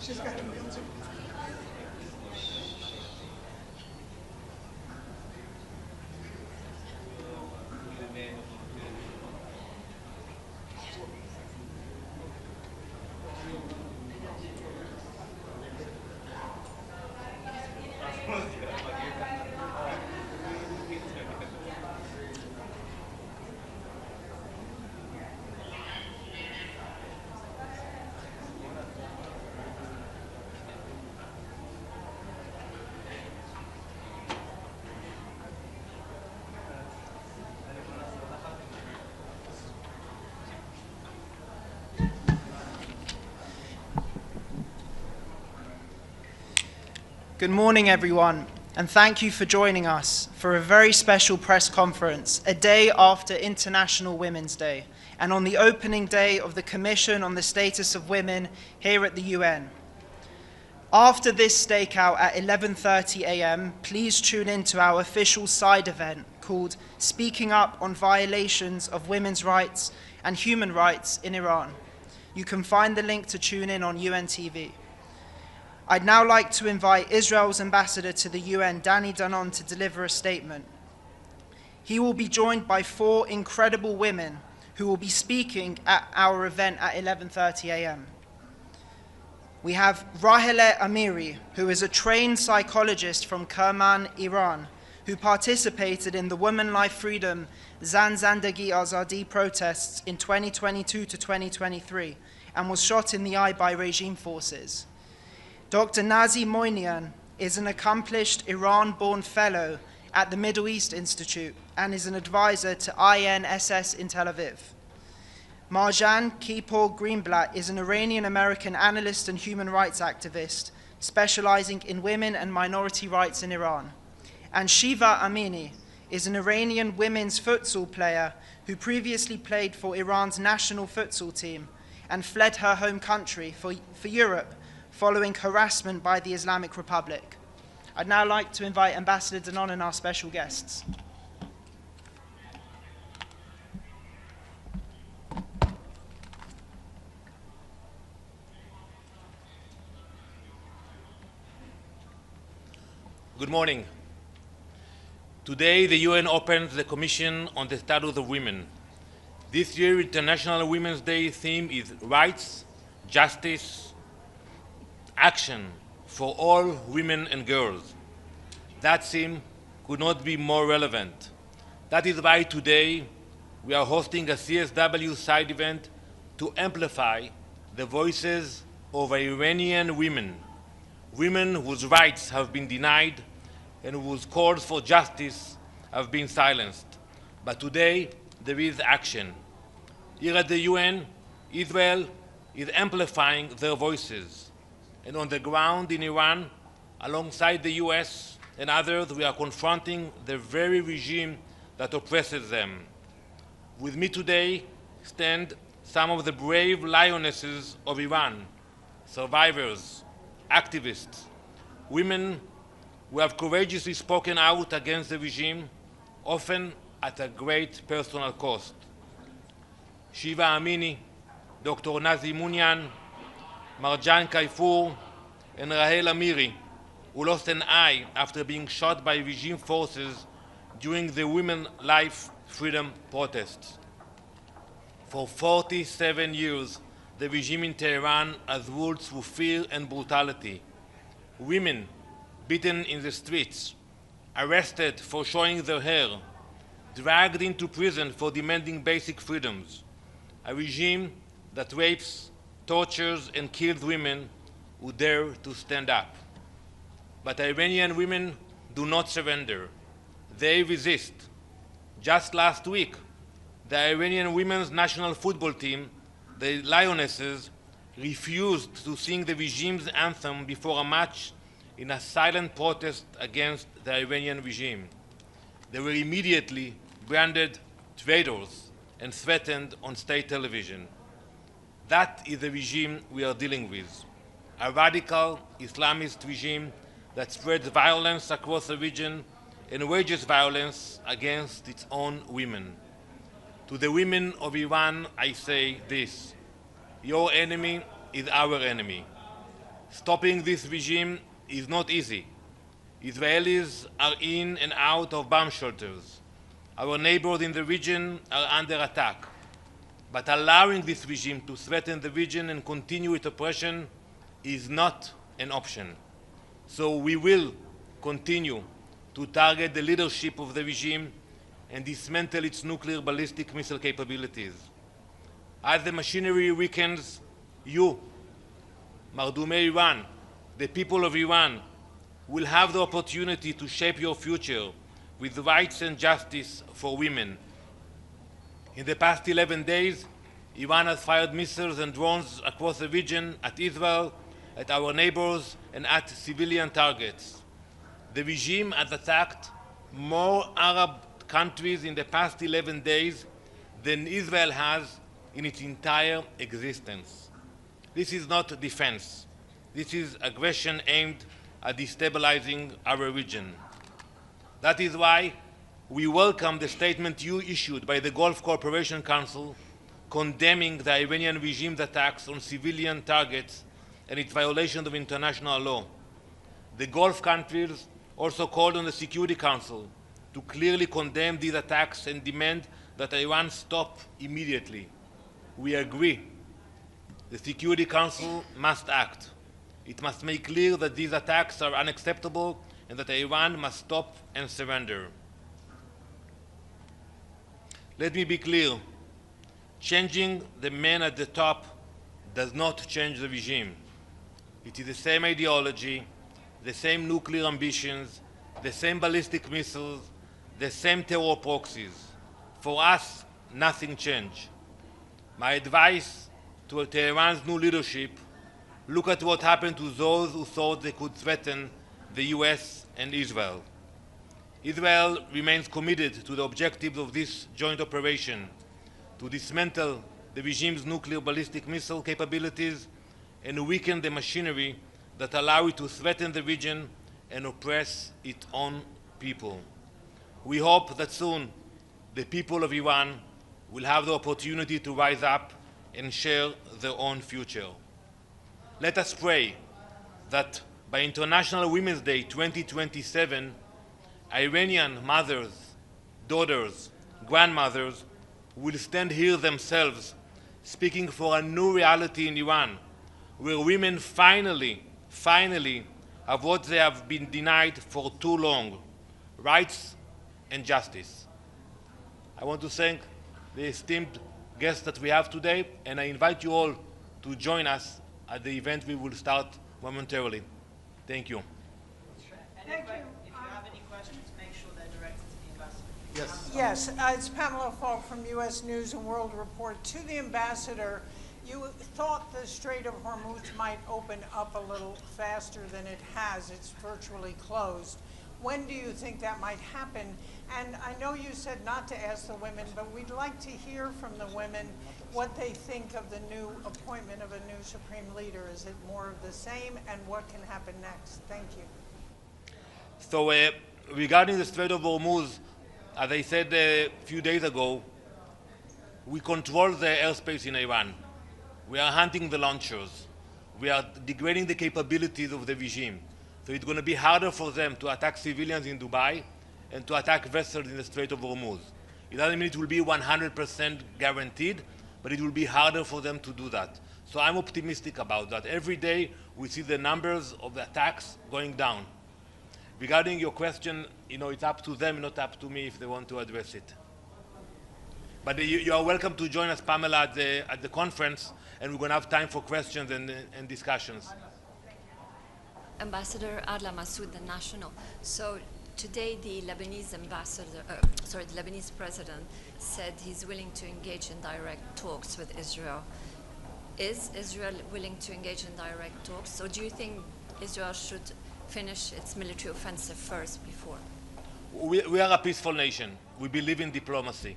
She's got a meal too. Good morning, everyone, and thank you for joining us for a very special press conference, a day after International Women's Day, and on the opening day of the Commission on the Status of Women here at the UN. After this stakeout at 11:30 a.m., please tune in to our official side event called Speaking Up on Violations of Women's Rights and Human Rights in Iran. You can find the link to tune in on UN TV. I'd now like to invite Israel's ambassador to the UN, Danny Danon, to deliver a statement. He will be joined by 4 incredible women who will be speaking at our event at 11:30 a.m. We have Rahele Amiri, who is a trained psychologist from Kerman, Iran, who participated in the Women Life Freedom Zan Zandagi Azadi protests in 2022 to 2023 and was shot in the eye by regime forces. Dr. Nazi Moinian is an accomplished Iran-born fellow at the Middle East Institute and is an advisor to INSS in Tel Aviv. Marjan Kipor Greenblatt is an Iranian-American analyst and human rights activist specializing in women and minority rights in Iran. And Shiva Amini is an Iranian women's futsal player who previously played for Iran's national futsal team and fled her home country for Europe following harassment by the Islamic Republic. I'd now like to invite Ambassador Danon and our special guests. Good morning. Today, the UN opens the Commission on the Status of Women. This year, International Women's Day theme is Rights, Justice, Action for all women and girls. That theme could not be more relevant. That is why today we are hosting a CSW side event to amplify the voices of Iranian women, women whose rights have been denied and whose calls for justice have been silenced. But today there is action. Here at the UN, Israel is amplifying their voices. And on the ground in Iran, alongside the US and others, we are confronting the very regime that oppresses them. With me today stand some of the brave lionesses of Iran, survivors, activists, women who have courageously spoken out against the regime, often at a great personal cost. Shiva Amini, Dr. Nazi Mounian, Marjan Kaifour, and Rahele Amiri, who lost an eye after being shot by regime forces during the Women Life Freedom protests. For 47 years, the regime in Tehran has ruled through fear and brutality. Women beaten in the streets, arrested for showing their hair, dragged into prison for demanding basic freedoms. A regime that rapes, tortures, and kills women who dare to stand up. But Iranian women do not surrender. They resist. Just last week, the Iranian women's national football team, the Lionesses, refused to sing the regime's anthem before a match in a silent protest against the Iranian regime. They were immediately branded traitors and threatened on state television. That is the regime we are dealing with, a radical Islamist regime that spreads violence across the region and wages violence against its own women. To the women of Iran, I say this: your enemy is our enemy. Stopping this regime is not easy. Israelis are in and out of bomb shelters. Our neighbors in the region are under attack. But allowing this regime to threaten the region and continue its oppression is not an option. So we will continue to target the leadership of the regime and dismantle its nuclear ballistic missile capabilities. As the machinery weakens, you, Mardumei Iran, the people of Iran, will have the opportunity to shape your future with rights and justice for women. In the past 11 days, Iran has fired missiles and drones across the region at Israel, at our neighbors, and at civilian targets. The regime has attacked more Arab countries in the past 11 days than Israel has in its entire existence. This is not defense. This is aggression aimed at destabilizing our region. That is why we welcome the statement you issued by the Gulf Cooperation Council condemning the Iranian regime's attacks on civilian targets and its violation of international law. The Gulf countries also called on the Security Council to clearly condemn these attacks and demand that Iran stop immediately. We agree. The Security Council must act. It must make clear that these attacks are unacceptable and that Iran must stop and surrender. Let me be clear. Changing the man at the top does not change the regime. It is the same ideology, the same nuclear ambitions, the same ballistic missiles, the same terror proxies. For us, nothing changed. My advice to Tehran's new leadership: look at what happened to those who thought they could threaten the US and Israel. Israel remains committed to the objectives of this joint operation: to dismantle the regime's nuclear ballistic missile capabilities and weaken the machinery that allow it to threaten the region and oppress its own people. We hope that soon the people of Iran will have the opportunity to rise up and share their own future. Let us pray that by International Women's Day 2027, Iranian mothers, daughters, grandmothers will stand here themselves speaking for a new reality in Iran, where women finally have what they have been denied for too long: rights and justice. I want to thank the esteemed guests that we have today, and I invite you all to join us at the event we will start momentarily. Thank you. If you have any questions, make sure they're directed to the ambassador. Yes, it's Pamela Falk from U.S. News and World Report. To the ambassador, you thought the Strait of Hormuz might open up a little faster than it has. It's virtually closed. When do you think that might happen? And I know you said not to ask the women, but we'd like to hear from the women what they think of the new appointment of a new supreme leader. Is it more of the same, and what can happen next? Thank you. So regarding the Strait of Hormuz, as I said a few days ago, we control the airspace in Iran. We are hunting the launchers. We are degrading the capabilities of the regime. So it's going to be harder for them to attack civilians in Dubai and to attack vessels in the Strait of Hormuz. It doesn't mean it will be 100% guaranteed, but it will be harder for them to do that. So I'm optimistic about that. Every day we see the numbers of the attacks going down. Regarding your question, it's up to them, not up to me if they want to address it. But you are welcome to join us, Pamela, at the conference, and we're going to have time for questions and discussions. Ambassador Adla Massoud, the National. So today the Lebanese the Lebanese president said he's willing to engage in direct talks with Israel. Is Israel willing to engage in direct talks? Or do you think Israel should finish its military offensive first before? We are a peaceful nation. We believe in diplomacy.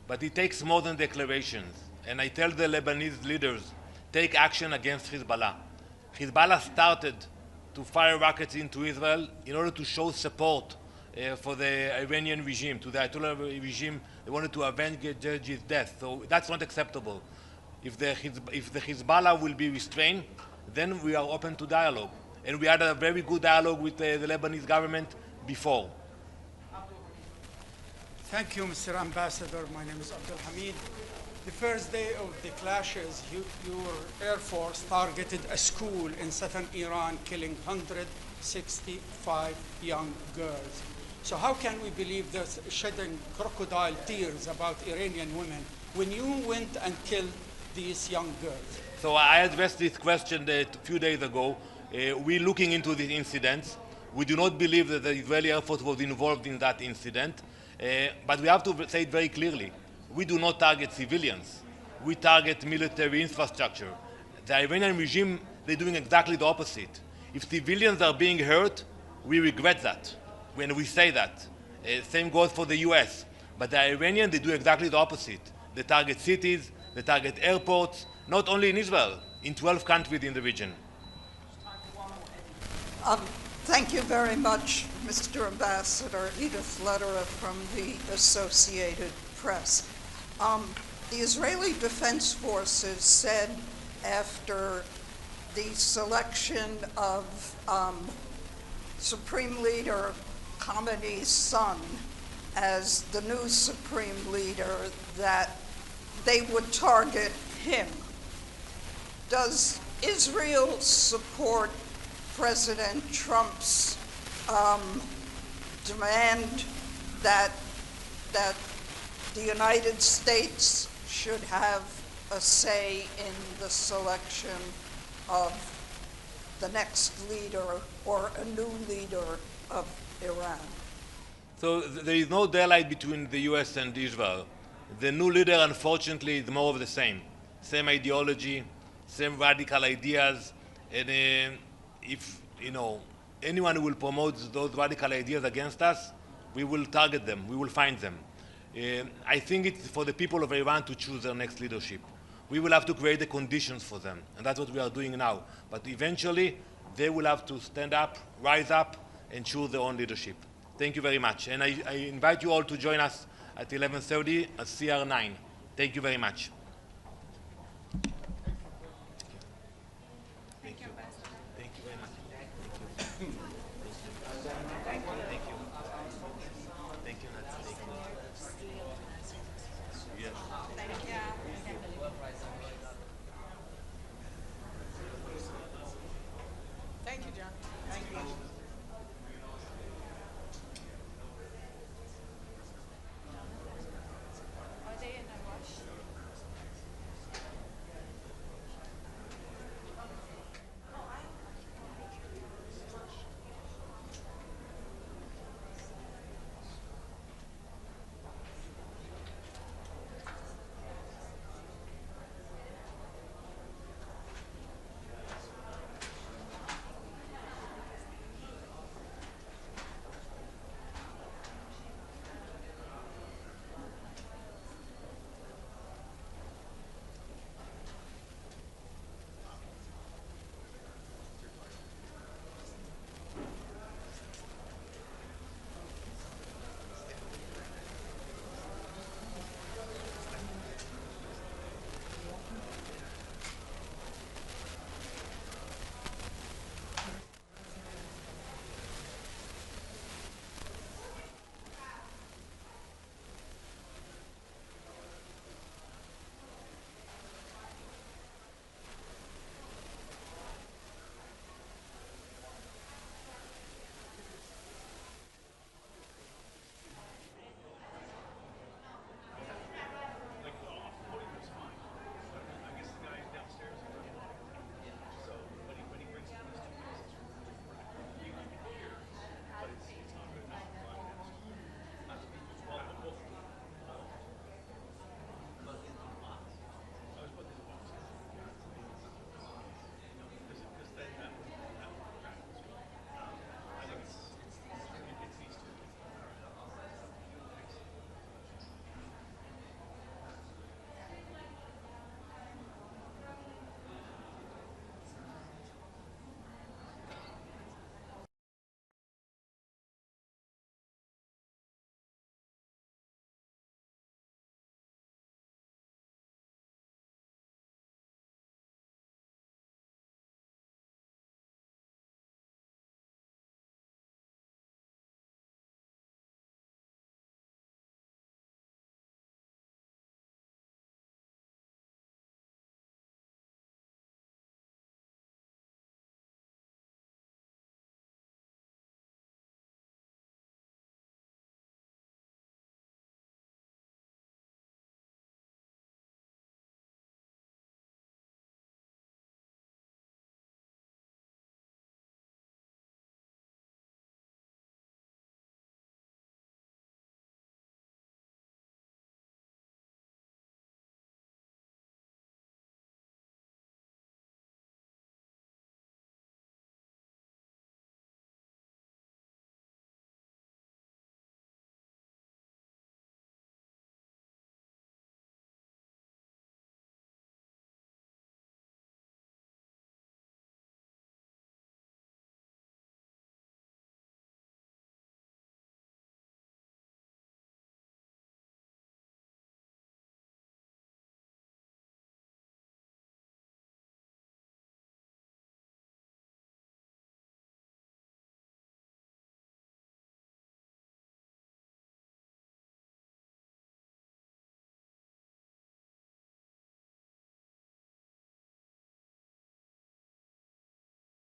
But it takes more than declarations. And I tell the Lebanese leaders, take action against Hezbollah. Hezbollah started to fire rockets into Israel in order to show support for the Iranian regime, to the Ayatollah regime. They wanted to avenge his death. So that's not acceptable. If the Hezbollah will be restrained, then we are open to dialogue. And we had a very good dialogue with the Lebanese government before. Thank you, Mr. Ambassador. My name is Abdul Hamid. The first day of the clashes, your Air Force targeted a school in southern Iran, killing 165 young girls. So how can we believe there's shedding crocodile tears about Iranian women when you went and killed these young girls? So I addressed this question a few days ago. We're looking into these incidents. We do not believe that the Israeli Air Force was involved in that incident. But we have to say it very clearly. We do not target civilians. We target military infrastructure. The Iranian regime, they're doing exactly the opposite. If civilians are being hurt, we regret that when we say that. Same goes for the US. But the Iranians, they do exactly the opposite. They target cities, they target airports, not only in Israel, in 12 countries in the region. Thank you very much, Mr. Ambassador. Edith Lederer from the Associated Press. The Israeli Defense Forces said after the selection of Supreme Leader Khamenei's son as the new Supreme Leader that they would target him. Does Israel support President Trump's demand that the United States should have a say in the selection of the next leader or a new leader of Iran? So there is no daylight between the US and Israel. The new leader, unfortunately, is more of the same. Same ideology, same radical ideas, and if anyone who will promote those radical ideas against us, we will target them, we will find them. I think it's for the people of Iran to choose their next leadership. We will have to create the conditions for them, and that's what we are doing now. But eventually, they will have to stand up, rise up, and choose their own leadership. Thank you very much. And I invite you all to join us at 11:30 at CR9. Thank you very much. Thank you. Thank you very much. Thank you. Thank you. Thank you, Nancy. Thank you. Yes. Thank you.